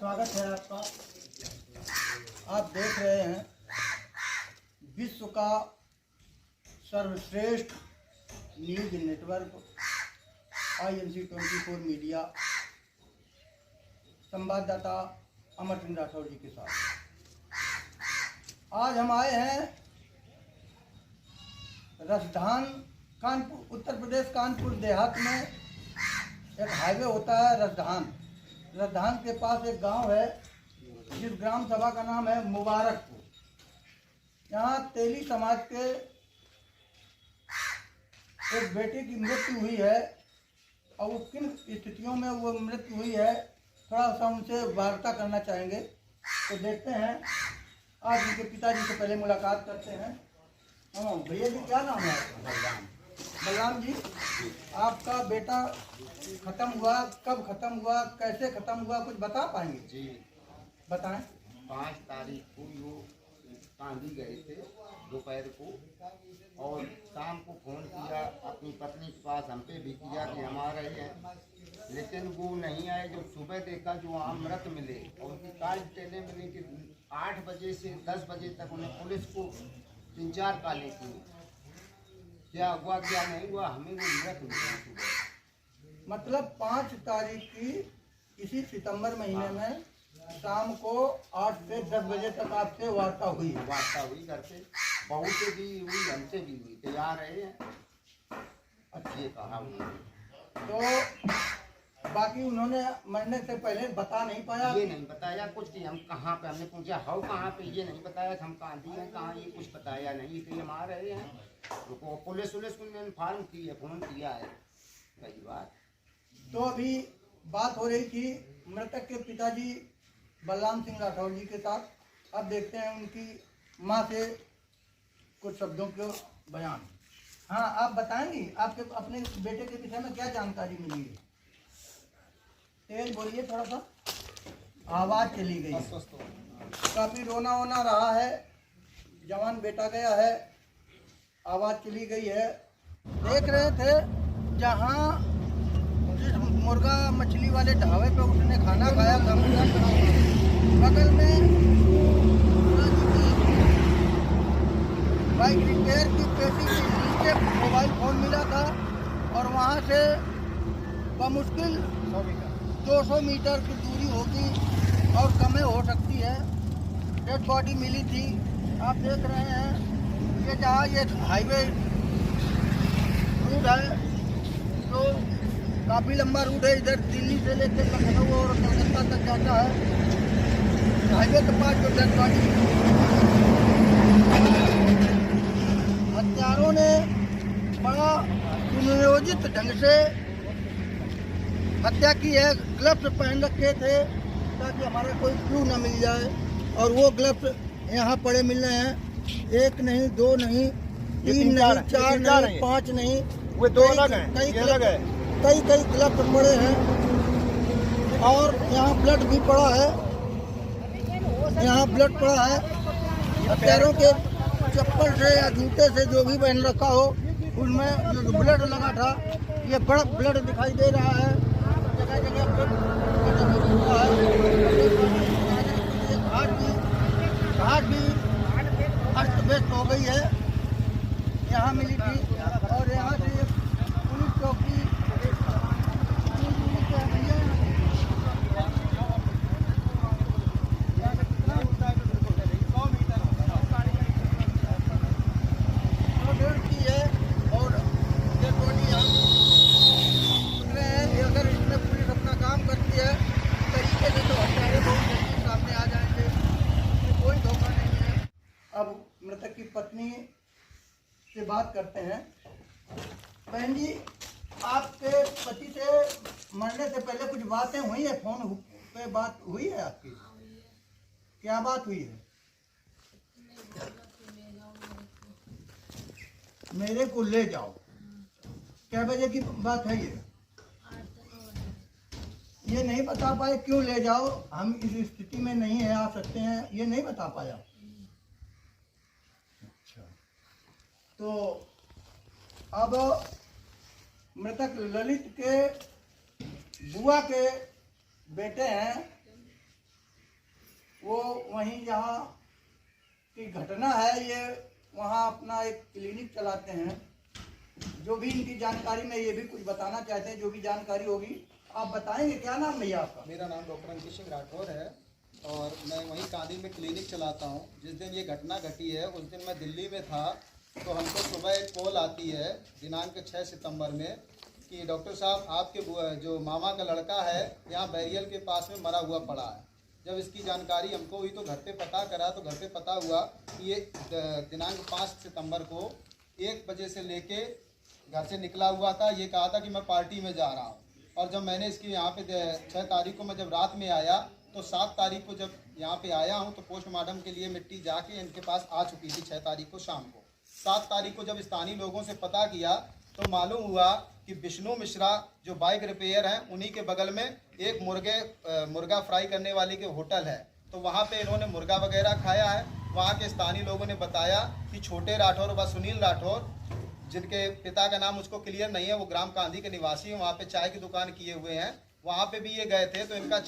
स्वागत है आपका। आप देख रहे हैं विश्व का सर्वश्रेष्ठ न्यूज नेटवर्क INC24 मीडिया, संवाददाता अमर सिंह राठौर जी के साथ। आज हम आए हैं राजधान कानपुर, उत्तर प्रदेश कानपुर देहात में एक हाईवे होता है राजधान के पास एक गांव है जिस ग्राम सभा का नाम है मुबारकपुर। यहाँ तेली समाज के एक बेटे की मृत्यु हुई है और वो किन स्थितियों में वो मृत्यु हुई है, थोड़ा सा उनसे वार्ता करना चाहेंगे। तो देखते हैं, आज उनके पिताजी से पहले मुलाकात करते हैं। हाँ भैया जी, क्या नाम है आपका? बलराम जी। आपका बेटा खत्म हुआ, कब खत्म हुआ, कैसे खत्म हुआ, कुछ बता पाएंगे? जी बताएं। 5 तारीख को वो कांदी गए थे दोपहर को, और शाम को फोन किया अपनी पत्नी के पास, हम पे भी किया कि हम आ रहे हैं, लेकिन वो नहीं आए। जो सुबह देखा जो वहाँ मृत मिले और उनकी काल डिटेलें मिली कि 8 बजे से 10 बजे तक उन्हें पुलिस को 3-4 कालें की। क्या हुआ क्या नहीं हुआ, हमें वो मृत मिला सुबह। मतलब 5 तारीख की इसी सितंबर महीने में शाम को 8 से 10 बजे तक आपसे वार्ता हुई। घर पे बहू से भी हुई, हमसे भी हुई, तैयार रहे हैं। अच्छी कहा उन्होंने। तो बाकी उन्होंने मरने से पहले बता नहीं पाया? ये नहीं बताया कुछ कि हम कहाँ पे, हमने पूछा हाउ कहाँ पे, ये नहीं बताया कि हम कहाँ दिए हैं कहाँ, ये कुछ बताया नहीं कि हम आ रहे हैं। तो पुलिस को इन्फॉर्म की है, फोन किया है कई बार। तो अभी बात हो रही थी मृतक के पिताजी बलराम सिंह राठौर जी के साथ। अब देखते हैं उनकी माँ से कुछ शब्दों के बयान। हाँ, आप बताएंगी आपके अपने बेटे के विषय में क्या जानकारी मिली है? तेज बोलिए, थोड़ा सा आवाज़ चली गई है। काफ़ी रोना वोना रहा है, जवान बेटा गया है, आवाज़ चली गई है। देख रहे थे जहाँ जिस मुर्गा मछली वाले ढाबे पे उसने खाना खाया, बगल में बाइक रिपेयर की पेटी के नीचे मोबाइल फ़ोन मिला था और वहाँ से बमुश्किल 200 मीटर की दूरी होगी और कम हो सकती है, डेड बॉडी मिली थी। आप देख रहे हैं ये जहाँ ये हाईवे रूट है, तो काफ़ी लंबा रूट है, इधर दिल्ली से लेकर लखनऊ और कलकत्ता तक जाता है। हाईवे के पास जो डेड बॉडी, हत्यारों ने बड़ा सुनियोजित ढंग से हत्या की है। ग्लव्स पहन रखे थे ताकि हमारा कोई क्लू न मिल जाए, और वो ग्लव्स यहाँ पड़े मिल रहे हैं। 1 नहीं, 2 नहीं, 3 नहीं, 4 नहीं, 5 नहीं, वो 2 अलग हैं, ये अलग है। कई ग्लव्स पड़े हैं और यहाँ ब्लड भी पड़ा है, यहाँ ब्लड पड़ा है। हत्यारों के चप्पल से या जूते से जो भी पहन रखा हो उनमें जो ब्लड लगा था, ये बड़ा ब्लड दिखाई दे रहा है। जगह जगह घाट भी अस्त व्यस्त हो गई है। यहाँ मिली थी और यहाँ से पुलिस चौकी पत्नी से बात करते हैं। बहन जी, आपके पति से मरने से पहले कुछ बातें हुई है? फोन पे बात हुई है आपकी? क्या बात हुई है? मेरे को ले जाओ, क्या बजे की बात है ये? ये नहीं बता पाए क्यों ले जाओ, हम इस स्थिति में नहीं है, आ सकते हैं, ये नहीं बता पाया। तो अब मृतक ललित के बुआ के बेटे हैं की घटना है। ये वहाँ अपना एक क्लिनिक चलाते हैं। जो भी इनकी जानकारी में ये भी कुछ बताना चाहते हैं, जो भी जानकारी होगी आप बताएंगे। क्या नाम भैया आपका? मेरा नाम डॉक्टर अंकित सिंह राठौर है और मैं वहीं कांदी में क्लिनिक चलाता हूँ। जिस दिन ये घटना घटी है उस दिन मैं दिल्ली में था, तो हमको सुबह एक कॉल आती है दिनांक 6 सितंबर में कि डॉक्टर साहब आपके जो मामा का लड़का है यहाँ बैरियल के पास में मरा हुआ पड़ा है। जब इसकी जानकारी हमको हुई तो घर पे पता करा, तो घर पे पता हुआ कि ये दिनांक 5 सितंबर को 1 बजे से लेके घर से निकला हुआ था। ये कहा था कि मैं पार्टी में जा रहा हूँ। और जब मैंने इसकी यहाँ पे 6 तारीख को मैं जब रात में आया तो 7 तारीख को जब यहाँ पे आया हूँ तो पोस्टमार्टम के लिए मिट्टी जाके इनके पास आ चुकी थी 6 तारीख को शाम को। 7 तारीख को जब स्थानीय लोगों से पता किया तो मालूम हुआ कि विष्णु मिश्रा जो बाइक रिपेयर हैं उन्हीं के बगल में एक मुर्गा फ्राई करने वाली के होटल है, तो वहाँ पे इन्होंने मुर्गा वगैरह खाया है। वहाँ के स्थानीय लोगों ने बताया कि छोटे राठौर व सुनील राठौर, जिनके पिता का नाम उसको क्लियर नहीं है, वो ग्राम कांदी के निवासी हैं, वहाँ पे चाय की दुकान किए हुए हैं, वहाँ पे भी ये गए थे। तो इनका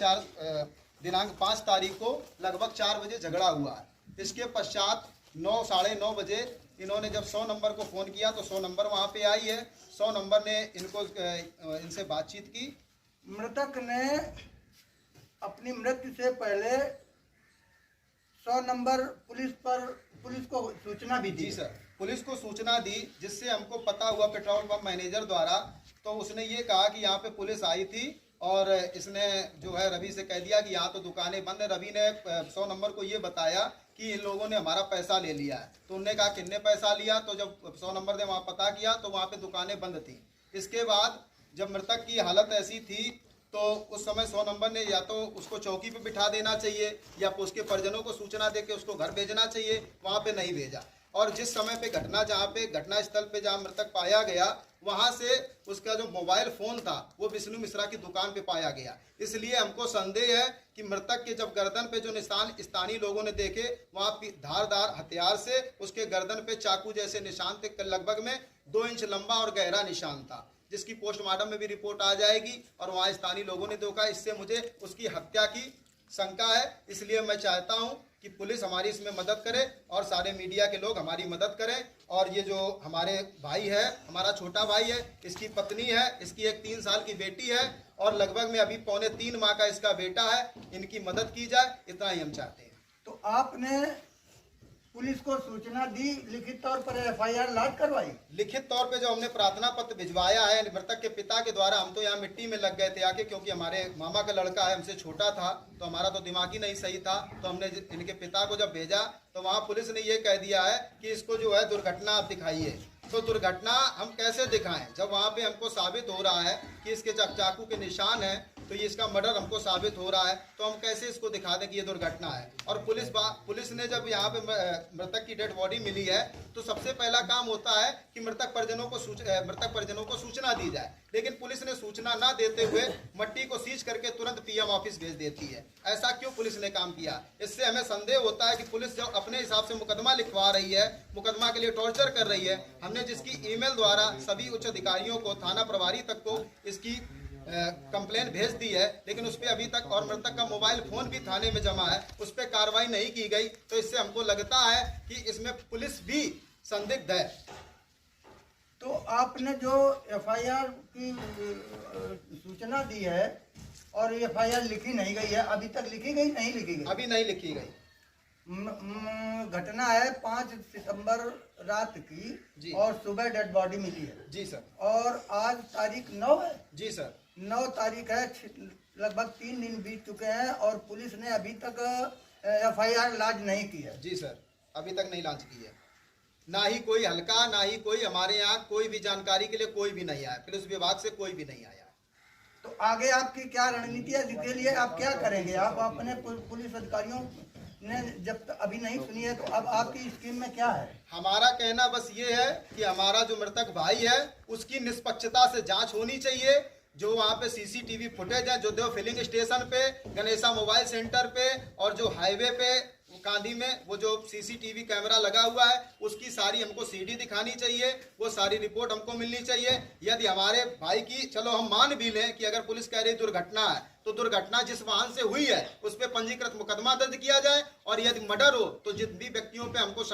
दिनांक 5 तारीख को लगभग 4 बजे झगड़ा हुआ है। इसके पश्चात 9 साढ़े 9 बजे इन्होंने जब 100 नंबर को फ़ोन किया तो 100 नंबर वहाँ पे आई है। 100 नंबर ने इनसे बातचीत की। मृतक ने अपनी मृत्यु से पहले 100 नंबर पुलिस को सूचना भी दी। जी सर, पुलिस को सूचना दी, जिससे हमको पता हुआ पेट्रोल पंप मैनेजर द्वारा। तो उसने ये कहा कि यहाँ पे पुलिस आई थी और इसने जो है रवि से कह दिया कि यहाँ तो दुकानें बंद है। रवि ने 100 नंबर को ये बताया कि इन लोगों ने हमारा पैसा ले लिया है। तो उन्होंने कहा कितने पैसा लिया, तो जब 100 नंबर ने वहाँ पता किया तो वहाँ पे दुकानें बंद थी। इसके बाद जब मृतक की हालत ऐसी थी तो उस समय 100 नंबर ने या तो उसको चौकी पे बिठा देना चाहिए या उसके परिजनों को सूचना दे के उसको घर भेजना चाहिए, वहाँ पे नहीं भेजा। और जिस समय पे घटना स्थल पे जहाँ मृतक पाया गया वहाँ से उसका जो मोबाइल फ़ोन था वो विष्णु मिश्रा की दुकान पे पाया गया। इसलिए हमको संदेह है कि मृतक के जब गर्दन पे जो निशान स्थानीय लोगों ने देखे, वहाँ धारदार हथियार से उसके गर्दन पे चाकू जैसे निशान थे, लगभग में 2 इंच लंबा और गहरा निशान था, जिसकी पोस्टमार्टम में भी रिपोर्ट आ जाएगी। और वहाँ स्थानीय लोगों ने देखा, इससे मुझे उसकी हत्या की शंका है। इसलिए मैं चाहता हूँ कि पुलिस हमारी इसमें मदद करे और सारे मीडिया के लोग हमारी मदद करें। और ये जो हमारे भाई है, हमारा छोटा भाई है, इसकी पत्नी है, इसकी एक 3 साल की बेटी है और लगभग में अभी 2.25 माह का इसका बेटा है। इनकी मदद की जाए, इतना ही हम चाहते हैं। तो आपने पुलिस को सूचना दी, लिखित तौर पर FIR लॉन्च करवाई? लिखित तौर पे जो हमने प्रार्थना पत्र भिजवाया है मृतक के पिता के द्वारा। हम तो यहाँ मिट्टी में लग गए थे आके, क्योंकि हमारे मामा का लड़का है, हमसे छोटा था, तो हमारा तो दिमाग ही नहीं सही था। तो हमने इनके पिता को जब भेजा तो वहाँ पुलिस ने ये कह दिया है कि इसको जो है दुर्घटना आप दिखाइए। तो दुर्घटना हम कैसे दिखाएं जब वहाँ पे हमको साबित हो रहा है कि इसके चाकू के निशान हैं, तो ये इसका मर्डर हमको साबित हो रहा है, तो हम कैसे इसको दिखा दें कि ये दुर्घटना है। और पुलिस ने जब यहाँ पे मृतक की डेड बॉडी मिली है तो सबसे पहला काम होता है कि मृतक परिजनों को सूचना दी जाए, लेकिन पुलिस ने सूचना ना देते हुए मट्टी को सीज करके तुरंत PM ऑफिस भेज देती है। ऐसा क्यों पुलिस ने काम किया? इससे हमें संदेह होता है कि पुलिस जो अपने हिसाब से मुकदमा लिखवा रही है, मुकदमा के लिए टॉर्चर कर रही है। हमने जिसकी ईमेल द्वारा सभी उच्च अधिकारियों को, थाना प्रभारी तक को इसकी कंप्लेन भेज दी है, लेकिन उस पर अभी तक, और मृतक का मोबाइल फोन भी थाने में जमा है, उस पर कार्रवाई नहीं की गई। तो इससे हमको लगता है कि इसमें पुलिस भी संदिग्ध है। तो आपने जो FIR की सूचना दी है और FIR लिखी नहीं गई है, अभी तक लिखी गई नहीं लिखी गई? अभी नहीं लिखी गई। घटना है 5 सितंबर रात की और सुबह डेड बॉडी मिली है। जी सर। और आज तारीख 9 है। जी सर। 9 तारीख है, लगभग 3 दिन बीत चुके हैं और पुलिस ने अभी तक FIR लॉन्च नहीं की है। जी सर, अभी तक नहीं लॉन्च की है। ना ही कोई हल्का, ना ही कोई हमारे यहाँ कोई भी जानकारी के लिए कोई भी नहीं आया, पुलिस विभाग से कोई भी नहीं आया। तो आगे आपकी क्या रणनीति है, इसके लिए आप क्या करेंगे? आप अपने पुलिस अधिकारियों ने जब अभी नहीं सुनी है तो अब आपकी स्कीम में क्या है? हमारा कहना बस ये है कि हमारा जो मृतक भाई है उसकी निष्पक्षता से जांच होनी चाहिए। जो वहाँ पे CCTV फुटेज है, जो देव फिलिंग स्टेशन पे, गणेशा मोबाइल सेंटर पे और जो हाईवे पे कांदी में वो जो सीसीटीवी कैमरा लगा हुआ है उसकी सारी हमको सीडी दिखानी चाहिए, वो सारी रिपोर्ट हमको मिलनी चाहिए। यदि हमारे भाई की, चलो हम मान भी लें कि अगर पुलिस कह रही दुर्घटना है, तो दुर्घटना जिस वाहन से हुई है उस पर पंजीकृत मुकदमा दर्ज किया जाए, और यदि मर्डर हो तो जिन भी व्यक्तियों पे हमको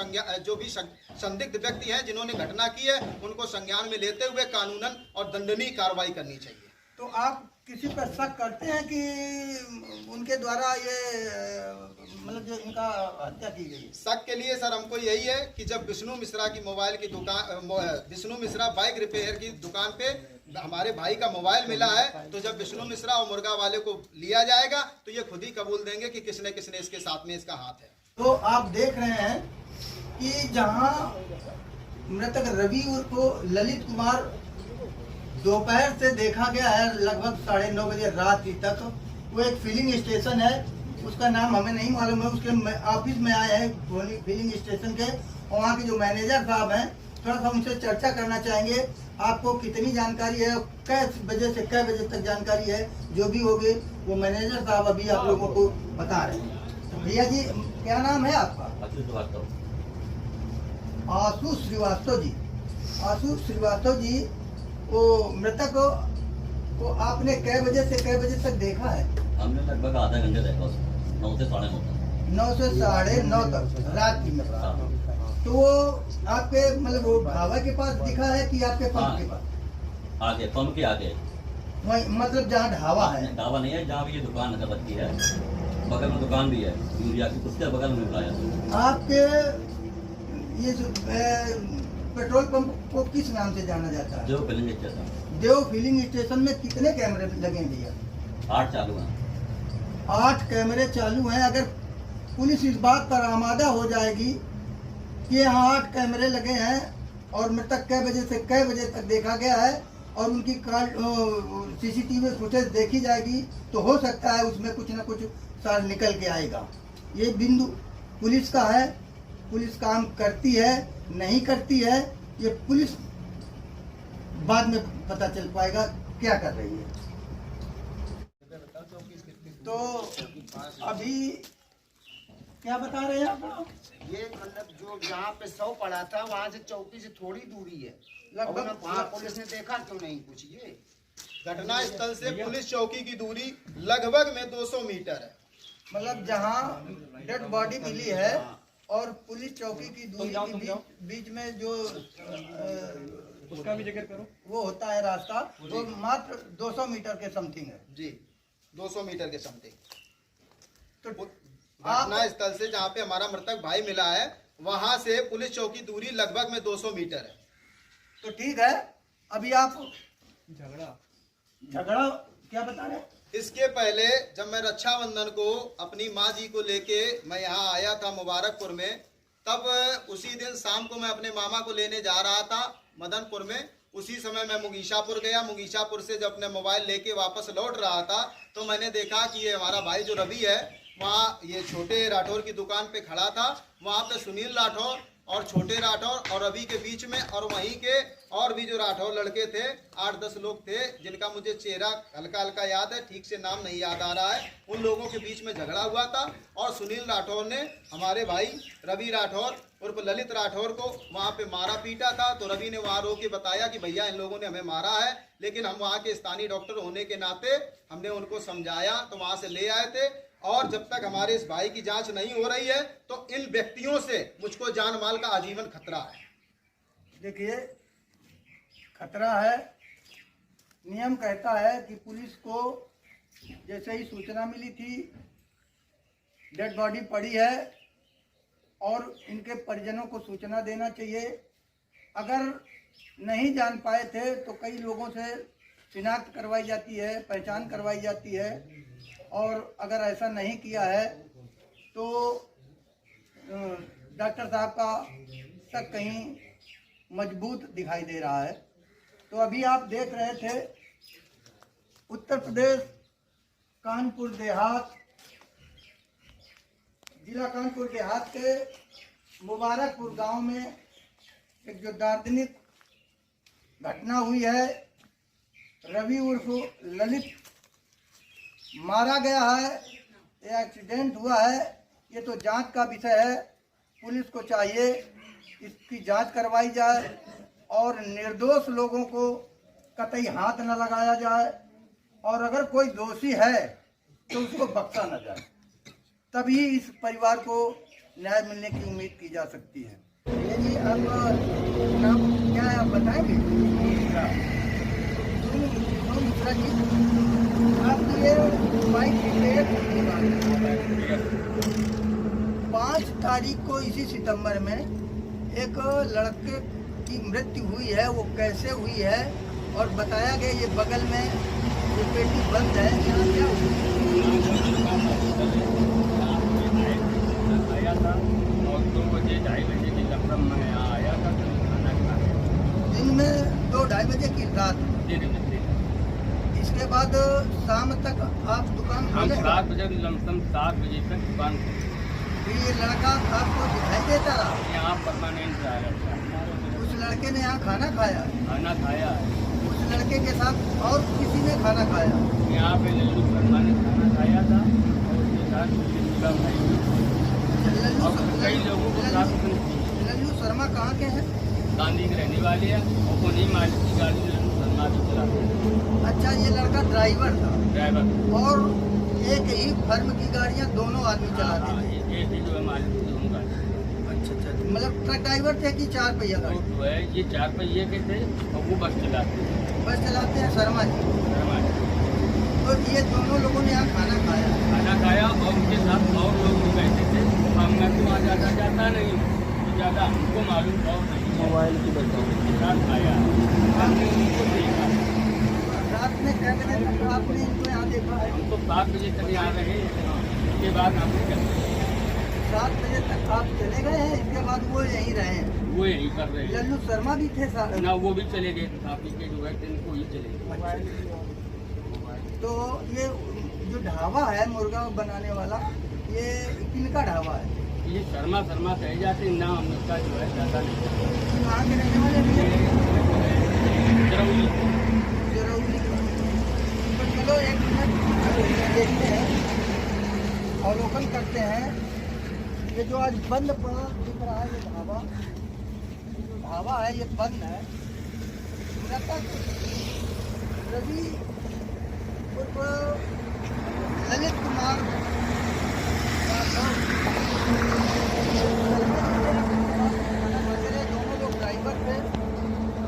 जो भी संदिग्ध व्यक्ति हैं जिन्होंने घटना की है उनको संज्ञान में लेते हुए कानूनन और दंडनीय कार्रवाई करनी चाहिए। तो आप किसी पर शक करते हैं कि उनके द्वारा ये मतलब जो इनका हत्या की गई? शक के लिए सर हमको यही है कि जब विष्णु मिश्रा की मोबाइल की दुकान, विष्णु मिश्रा बाइक रिपेयर की दुकान पे हमारे भाई का मोबाइल मिला है, तो जब विष्णु मिश्रा और मुर्गा वाले को लिया जाएगा तो ये खुद ही कबूल देंगे कि किसने किसने इसके साथ में इसका हाथ है। तो आप देख रहे हैं कि जहां मृतक रवि को ललित कुमार दोपहर से देखा गया है लगभग 9:30 बजे रात तक, वो एक फिलिंग स्टेशन है, उसका नाम हमें नहीं मालूम है, उसके ऑफिस में आए हैं फिलिंग स्टेशन के, और वहाँ के जो मैनेजर साहब हैं थोड़ा सा उनसे चर्चा करना चाहेंगे। आपको कितनी जानकारी है, किस बजे से कै बजे तक जानकारी है, जो भी होगी वो मैनेजर साहब अभी आप लोगों को बता रहे हैं। भैया जी क्या नाम है आपका? आशु श्रीवास्तव जी। आशु श्रीवास्तव जी, वो मृतक को आपने कै बजे से कै बजे तक देखा है? हमने लगभग आधा घंटे देखा उसको, 9 से 9:30 तक। 9 से 9:30 तक रात की में। तो वो आपके मतलब वो ढाबा के पास दिखा है कि आपके पंप के पास? आगे पंप के आगे, वही मतलब जहाँ ढाबा है? ढाबा नहीं है, जहाँ भी ये दुकान नजर लगती है, बगल में दुकान भी है यूरिया की, उसके बगल में मिलाया। आपके ये जो पेट्रोल पंप को किस नाम से जाना जाता है? देव फिलिंग स्टेशन। देव फिलिंग स्टेशन में कितने कैमरे लगे भैया? 8 चालू हैं। 8 कैमरे चालू हैं। अगर पुलिस इस बात पर आमादा हो जाएगी कि यहाँ 8 कैमरे लगे हैं और मृतक कै बजे से कै बजे तक देखा गया है और उनकी सीसीटीवी फुटेज देखी जाएगी, तो हो सकता है उसमें कुछ ना कुछ सार निकल के आएगा। ये बिंदु पुलिस का है, पुलिस काम करती है नहीं करती है ये पुलिस बाद में पता चल पाएगा क्या कर रही है। तो अभी क्या बता रहे हैं आप? ये मतलब जो जहाँ पे 100 पड़ा था वहाँ से चौकी से थोड़ी दूरी है, लगभग वहाँ पुलिस ने देखा क्यों नहीं कुछ? ये घटना स्थल से पुलिस चौकी की दूरी लगभग में 200 मीटर है। मतलब जहाँ डेड बॉडी मिली है और पुलिस चौकी की दूरी के बीच में जो उसका भी जिक्र करो, वो होता है रास्ता, वो मात्र 200 मीटर के समथिंग है जी, 200 मीटर के समथिंग। तो घटना स्थल से जहाँ पे हमारा मृतक भाई मिला है वहां से पुलिस चौकी दूरी लगभग में 200 मीटर है। तो ठीक है, अभी आप झगड़ा क्या बता रहे हैं? इसके पहले जब मैं रक्षाबंधन को अपनी माँ जी को लेके मैं यहाँ आया था मुबारकपुर में, तब उसी दिन शाम को मैं अपने मामा को लेने जा रहा था मदनपुर में। उसी समय मैं मुगीशापुर गया, मुगीशापुर से जब अपने मोबाइल लेके वापस लौट रहा था तो मैंने देखा कि ये हमारा भाई जो रवि है वहाँ ये छोटे राठौर की दुकान पे खड़ा था। वहाँ पे सुनील राठौर और छोटे राठौर और रवि के बीच में और वहीं के और भी जो राठौर लड़के थे 8-10 लोग थे जिनका मुझे चेहरा हल्का हल्का याद है, ठीक से नाम नहीं याद आ रहा है। उन लोगों के बीच में झगड़ा हुआ था और सुनील राठौर ने हमारे भाई रवि राठौर उर्फ ललित राठौर को वहाँ पे मारा पीटा था। तो रवि ने वहाँ रो के बताया कि भैया इन लोगों ने हमें मारा है, लेकिन हम वहाँ के स्थानीय डॉक्टर होने के नाते हमने उनको समझाया तो वहाँ से ले आए थे। और जब तक हमारे इस भाई की जांच नहीं हो रही है तो इन व्यक्तियों से मुझको जान माल का आजीवन खतरा है। देखिए खतरा है, नियम कहता है कि पुलिस को जैसे ही सूचना मिली थी डेड बॉडी पड़ी है और इनके परिजनों को सूचना देना चाहिए। अगर नहीं जान पाए थे तो कई लोगों से शिनाख्त करवाई जाती है, पहचान करवाई जाती है, और अगर ऐसा नहीं किया है तो डॉक्टर साहब का शक कहीं मजबूत दिखाई दे रहा है। तो अभी आप देख रहे थे उत्तर प्रदेश कानपुर देहात, जिला कानपुर देहात के मुबारकपुर गांव में एक जो दार्शनिक घटना हुई है, रवि उर्फ ललित मारा गया है, ये एक्सीडेंट हुआ है। ये तो जांच का विषय है। पुलिस को चाहिए इसकी जांच करवाई जाए और निर्दोष लोगों को कतई हाथ न लगाया जाए, और अगर कोई दोषी है तो उसको बख्शा न जाए, तभी इस परिवार को न्याय मिलने की उम्मीद की जा सकती है। ये जी अब नाम क्या है आप बताएंगे? मिश्रा जी, आप ये बाइक रिपेयर 5 तारीख को इसी सितंबर में एक लड़के की मृत्यु हुई है। वो कैसे हुई है और बताया गया ये बगल में ये पेटी बंद है, यहाँ क्या आया था और 2 बजे 2:30 बजे की लगभग मैं यहाँ आया था, तो खाना खाया दिन में 2-2:30 बजे की रात। इसके बाद शाम तक आप दुकान हम खोले? 7 बजे लमसम 7 बजे तक दुकान खोली। फिर ये लड़का आपको दिखाई देता रहा? यहाँ परमानेंट आया था। उस लड़के ने यहाँ खाना खाया? खाना खाया है उस लड़के के साथ और किसी ने खाना खाया? यहाँ पे लल्लू शर्मा ने खाना खाया था और उसके साथ मुर्गा भाई और कई लोगों को साथ में। लल्लू शर्मा कहाँ के हैं? गांधी के रहने वाले हैं और उन्हीं मालिक की गाड़ी लल्लू शर्मा भी चलाते हैं। अच्छा, ये लड़का ड्राइवर था ड्राइवर और एक ही फर्म की गाड़ियाँ दोनों आदमी चलाते थे? ये जो है मालिक की दोनों गाड़ी। अच्छा अच्छा, मतलब ट्रक ड्राइवर थे कि 4 पहिया गाड़ी? तो है ये 4 पहिए के थे और वो बस चलाते हैं। बस चलाते हैं शर्मा जी। शर्मा जी। तो ये दोनों लोगों ने यहाँ खाना खाया? खाना खाया और उनके साथ और लोग भी बैठे थे। हम मैं तो वहाँ ज़्यादा जाता नहीं, तो ज़्यादा हमको मालूम और नहीं। मोबाइल की के साथ आया, हमने उनको देखा। रात में क्या बजे तक आपने इनको यहाँ देखा है? हम तो 7 बजे तक यहाँ रहे, उसके बाद हमने कर 7 बजे तक आप चले गए हैं, इसके बाद वो यहीं रहे हैं? वो यही कर रहे हैं लल्लू शर्मा भी थे साथ? ना, वो भी चले गए काफी के जो है इनको ही चले गए। तो ये जो ढाबा है मुर्गा बनाने वाला, ये किनका ढाबा है? ये शर्मा शर्मा कहे जाते हैं, नाम उसका जो है ज़्यादा नहीं। कहाँ के रहने वाले भैया? जरौली। जरौली का। तो चलो एक मिनट देखते हैं, अवलोकन करते हैं। ये जो आज बंद पड़ा दिख रहा है ये ढाबा है, ये बंद है। मृतक रवि उर्फ ललित कुमार दोनों लोग ड्राइवर थे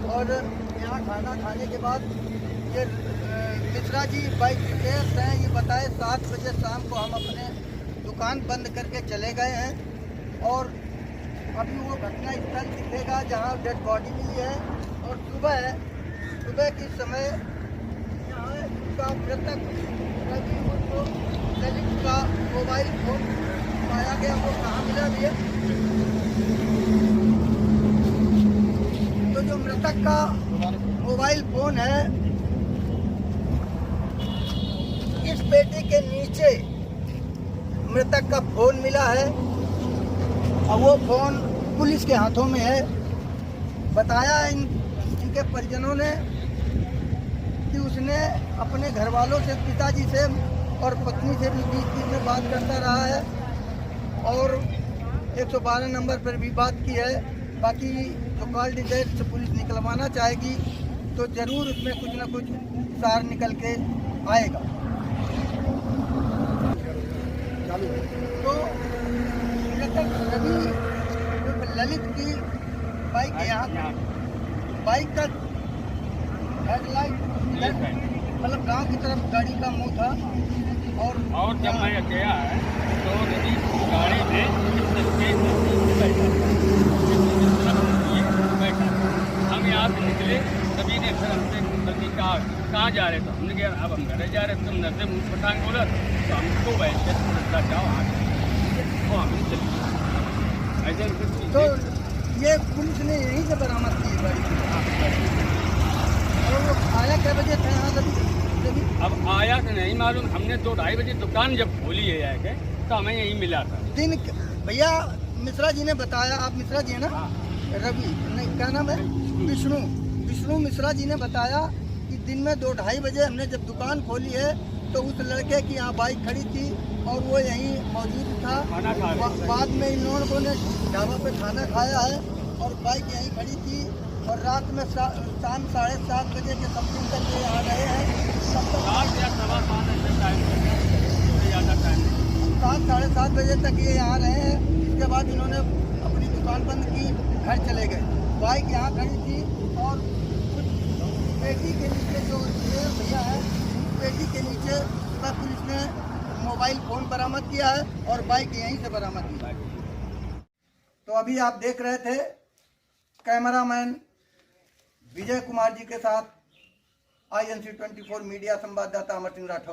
और यहाँ खाना खाने के बाद ये मिश्रा जी बाइक रिपेयर हैं। ये बताए 7 बजे शाम को हम अपने दुकान बंद करके चले गए हैं और अभी वो घटना स्थल दिखेगा जहाँ डेड बॉडी मिली है। और सुबह के समय यहाँ का मृतक रवि उर्फ ललित का मोबाइल फोन पाया गया। वो कहाँ मिला भी है? तो जो मृतक का मोबाइल फोन है, इस पेटी के नीचे मृतक का फोन मिला है और वो फोन पुलिस के हाथों में है। बताया इनके परिजनों ने कि उसने अपने घर वालों से, पिताजी से और पत्नी से भी बीच में बात करता रहा है और 112 नंबर पर भी बात की है। बाकी जो कॉल डिटेल्स से पुलिस निकलवाना चाहेगी तो ज़रूर उसमें कुछ ना कुछ सार निकल के आएगा। तो रवि ललित की बाइक यहाँ, बाइक का हेडलाइट मतलब गांव की तरफ गाड़ी का मुंह था और जब मैं गया है तो नदी गाड़ी में बैठा, हम यहाँ से निकले, सभी ने फिर हमसे गलती कहाँ जा रहे थे? हमने कहा अब हम घर जा रहे थे। तुम नजर मुँह पटांग बोला तो हमको बैठ के जाओ हाथ तो हम चले ऐसे। तो ये पुलिस ने यहीं से बरामद की गाड़ी और वो आया क्या बजे थे यहाँ जब? अब आया कि नहीं मालूम, हमने 2-2:30 बजे दुकान जब खोली है जाके तो हमें यहीं मिला था। दिन भैया मिश्रा जी ने बताया, आप मिश्रा जी है ना? रवि नहीं, क्या नाम है? विष्णु मिश्रा जी ने बताया कि दिन में 2-2:30 बजे हमने जब दुकान खोली है तो उस लड़के की यहाँ बाइक खड़ी थी और वो यहीं मौजूद था। खाना खा रहे बाद में इन लोगों ने ढाबा पे खाना खाया है और बाइक यहीं खड़ी थी और रात में शाम 7:30 बजे के समथिंग तक ये आ गए हैं। तब तक 7 या सवा 7 ऐसे टाइम ज़्यादा टाइम नहीं। 7 साढ़े 7 बजे तक ये यहाँ रहे हैं। इसके बाद इन्होंने अपनी दुकान बंद की, घर चले गए। बाइक यहाँ खड़ी थी और कुछ पेटी के नीचे जो ये भैया है, पेटी के नीचे का पुलिस ने मोबाइल फ़ोन बरामद किया है और बाइक यहीं से बरामद की। तो अभी आप देख रहे थे कैमरामैन विजय कुमार जी के साथ INC 24 मीडिया संवाददाता अमर सिंह राठौर।